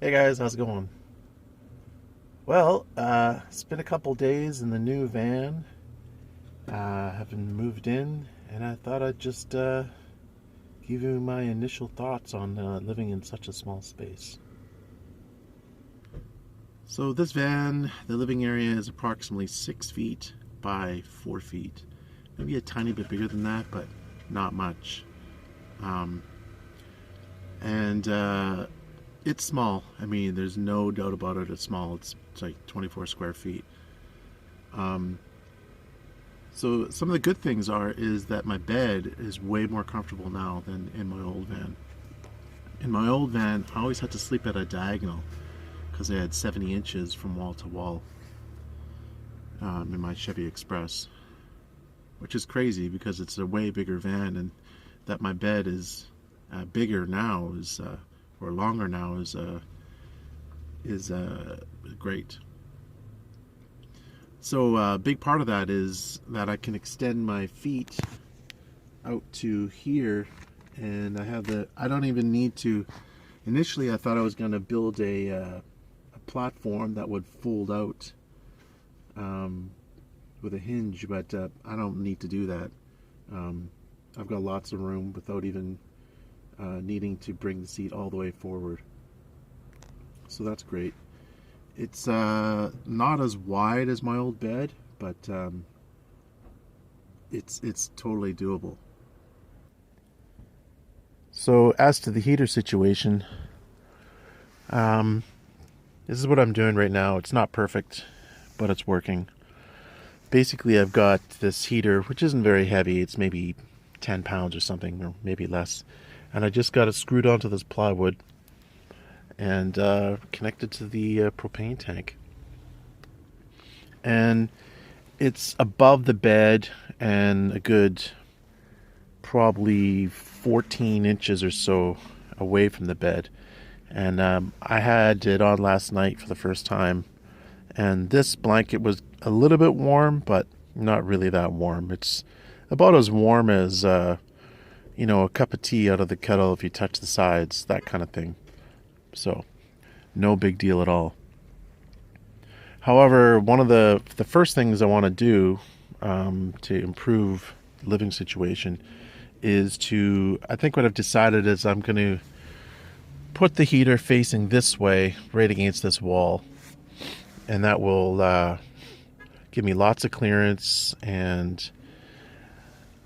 Hey guys, how's it going? Well, it's been a couple days in the new van. Having moved in, and I thought I'd just give you my initial thoughts on living in such a small space. So, this van, the living area is approximately 6 feet by 4 feet. Maybe a tiny bit bigger than that, but not much. Um, and it's small. I mean, there's no doubt about it, it's small. It's like 24 square feet. Um, So some of the good things is that my bed is way more comfortable now than in my old van. In my old van, I always had to sleep at a diagonal because I had 70 inches from wall to wall in my Chevy Express, which is crazy because it's a way bigger van, and that my bed is bigger now is or longer now is great. So a big part of that is that I can extend my feet out to here, and I don't even need to. Initially, I thought I was going to build a platform that would fold out with a hinge, but I don't need to do that. I've got lots of room without even needing to bring the seat all the way forward. So that's great. It's not as wide as my old bed, but it's totally doable. So as to the heater situation, um, this is what I'm doing right now. It's not perfect, but it's working. Basically, I've got this heater, which isn't very heavy. It's maybe 10 pounds or something, or maybe less. And I just got it screwed onto this plywood and connected to the propane tank. And it's above the bed and a good probably 14 inches or so away from the bed. And I had it on last night for the first time. And this blanket was a little bit warm, but not really that warm. It's about as warm as, a cup of tea out of the kettle if you touch the sides, that kind of thing. So, no big deal at all. However, one of the first things I want to do to improve the living situation is I think what I've decided is I'm going to put the heater facing this way, right against this wall, and that will give me lots of clearance. And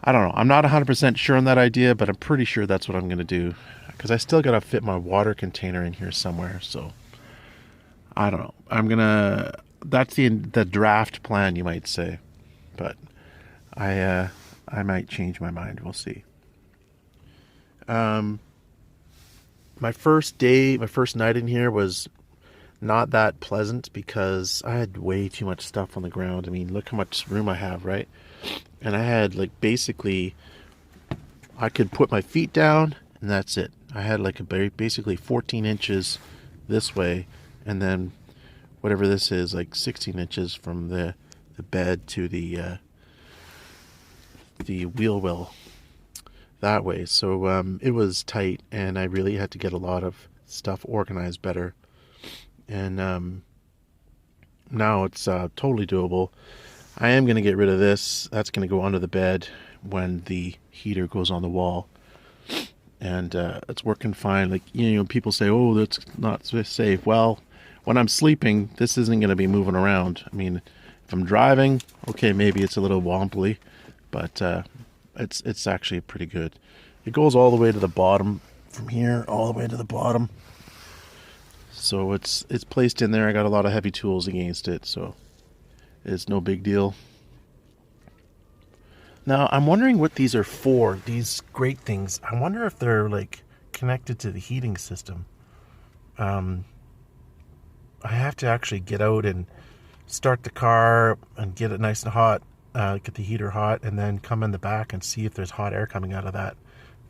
I don't know, I'm not 100% sure on that idea, but I'm pretty sure that's what I'm going to do because I still got to fit my water container in here somewhere. So I don't know. That's the draft plan, you might say, but I might change my mind. We'll see. Um, my first night in here was not that pleasant because I had way too much stuff on the ground. I mean, look how much room I have, right? And I had basically, I could put my feet down and that's it. I had basically 14 inches this way, and then whatever this is, 16 inches from the bed to the wheel well that way. So it was tight, and I really had to get a lot of stuff organized better. And now it's totally doable. I am going to get rid of this. That's going to go under the bed when the heater goes on the wall. And it's working fine. People say, oh, that's not safe. Well, when I'm sleeping, this isn't going to be moving around. I mean, if I'm driving, okay, maybe it's a little wobbly, but it's actually pretty good. It goes all the way to the bottom, from here all the way to the bottom. So it's placed in there. I got a lot of heavy tools against it, so it's no big deal. Now, I'm wondering what these are for, these great things. I wonder if they're connected to the heating system. I have to actually get out and start the car and get it nice and hot, get the heater hot, and then come in the back and see if there's hot air coming out of that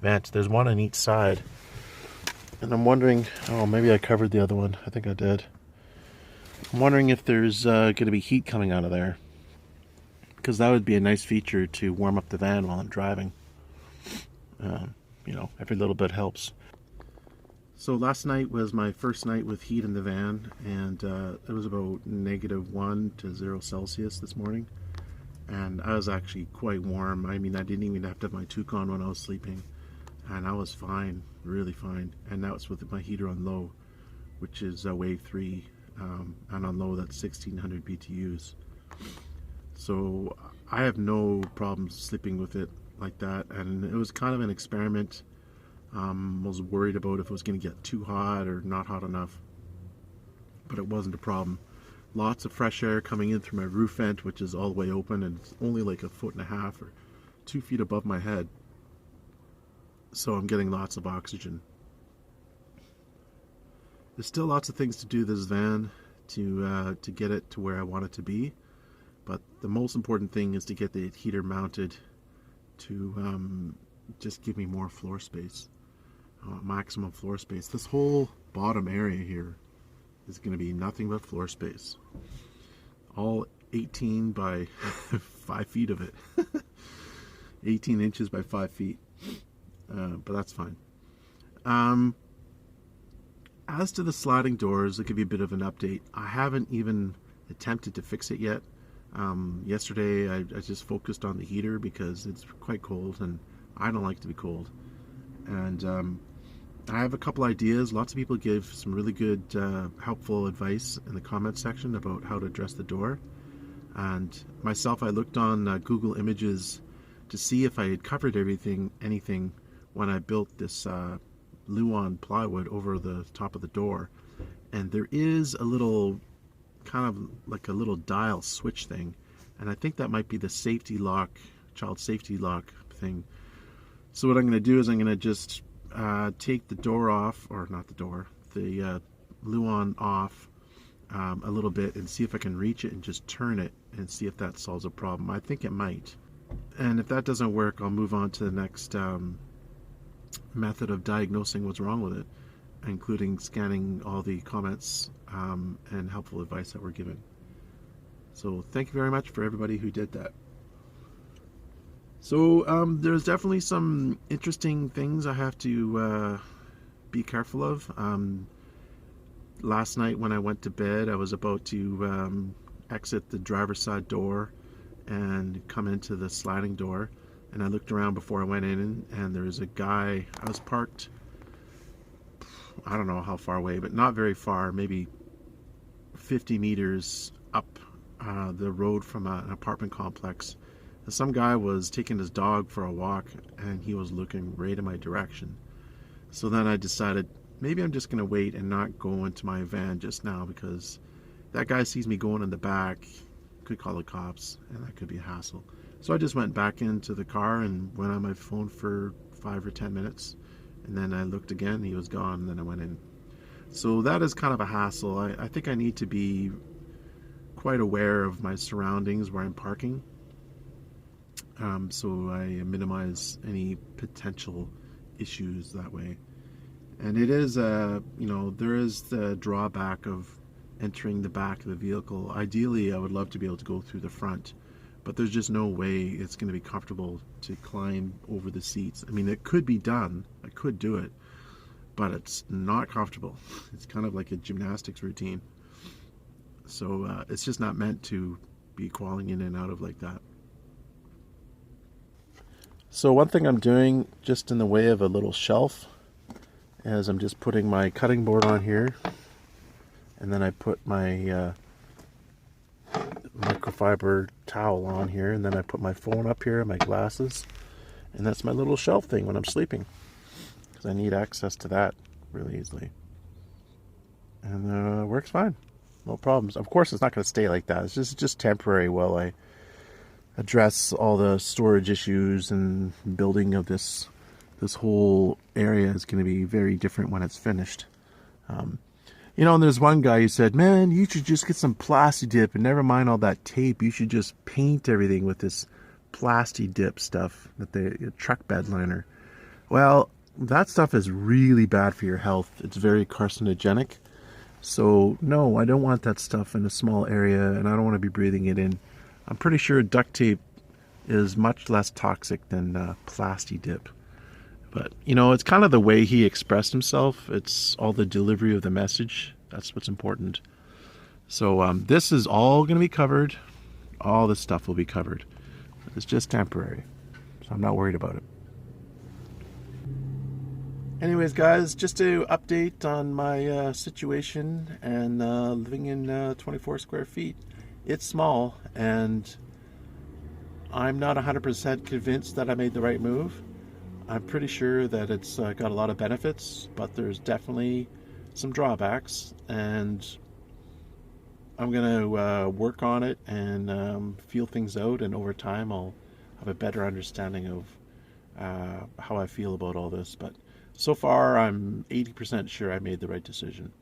vent. There's one on each side. And I'm wondering, maybe I covered the other one. I think I did. I'm wondering if there's going to be heat coming out of there, because that would be a nice feature to warm up the van while I'm driving. Every little bit helps. So last night was my first night with heat in the van, and it was about -1 to 0 Celsius this morning, and I was actually quite warm. I mean, I didn't even have to have my toque on when I was sleeping, and I was fine, really fine. And that was with my heater on low, which is wave 3, and on low that's 1600 BTUs. So I have no problems sleeping with it like that, and it was kind of an experiment. Was worried about if it was going to get too hot or not hot enough, but it wasn't a problem. Lots of fresh air coming in through my roof vent, which is all the way open, and it's only like 1.5 feet or 2 feet above my head, so I'm getting lots of oxygen. There's still lots of things to do this van to get it to where I want it to be, but the most important thing is to get the heater mounted to just give me more floor space. Maximum floor space. This whole bottom area here is going to be nothing but floor space. All 18 by 5 feet of it. 18 inches by 5 feet. But that's fine. As to the sliding doors, I'll give you a bit of an update. I haven't even attempted to fix it yet. Yesterday I just focused on the heater because it's quite cold and I don't like to be cold. And I have a couple ideas. Lots of people give some really good helpful advice in the comment section about how to address the door. And myself, I looked on Google Images to see if I had covered anything when I built this Luan plywood over the top of the door. And there is a little, kind of like a little dial switch thing. And I think that might be the safety lock, child safety lock thing. So what I'm going to do is I'm going to just take the door off, or not the door, the Luan off a little bit and see if I can reach it and just turn it and see if that solves a problem. I think it might. And if that doesn't work, I'll move on to the next method of diagnosing what's wrong with it, including scanning all the comments and helpful advice that were given. So thank you very much for everybody who did that. So there's definitely some interesting things I have to be careful of. Last night when I went to bed, I was about to exit the driver's side door and come into the sliding door, and I looked around before I went in, and there was a guy. I was parked, I don't know how far away, but not very far, maybe 50 meters up the road from an apartment complex. Some guy was taking his dog for a walk, and he was looking right in my direction. So then I decided maybe I'm just going to wait and not go into my van just now, because that guy sees me going in the back, could call the cops, and that could be a hassle. So I just went back into the car and went on my phone for 5 or 10 minutes, and then I looked again, he was gone, and then I went in. So that is kind of a hassle. I think I need to be quite aware of my surroundings where I'm parking. So I minimize any potential issues that way. And it is, there is the drawback of entering the back of the vehicle. Ideally, I would love to be able to go through the front, but there's just no way it's going to be comfortable to climb over the seats. I mean, it could be done. I could do it, but it's not comfortable. It's kind of like a gymnastics routine. So it's just not meant to be crawling in and out of like that. So one thing I'm doing just in the way of a little shelf is I'm just putting my cutting board on here, and then I put my microfiber towel on here, and then I put my phone up here and my glasses, and that's my little shelf thing when I'm sleeping, because I need access to that really easily. And it works fine, no problems. Of course it's not going to stay like that. It's just temporary while I address all the storage issues, and building of this whole area is going to be very different when it's finished. And there's one guy who said, man, you should just get some Plasti-Dip and never mind all that tape. You should just paint everything with this Plasti-Dip stuff, that the truck bed liner. Well, that stuff is really bad for your health. It's very carcinogenic. So no, I don't want that stuff in a small area, and I don't want to be breathing it in. I'm pretty sure duct tape is much less toxic than Plasti-Dip. But, you know, it's kind of the way he expressed himself. It's all the delivery of the message. That's what's important. So this is all going to be covered. All this stuff will be covered. It's just temporary. So I'm not worried about it. Anyways, guys, just to update on my situation and living in 24 square feet. It's small, and I'm not 100% convinced that I made the right move. I'm pretty sure that it's got a lot of benefits, but there's definitely some drawbacks, and I'm going to work on it and feel things out, and over time I'll have a better understanding of how I feel about all this. But so far, I'm 80% sure I made the right decision.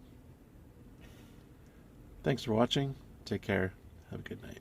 Thanks for watching. Take care. Have a good night.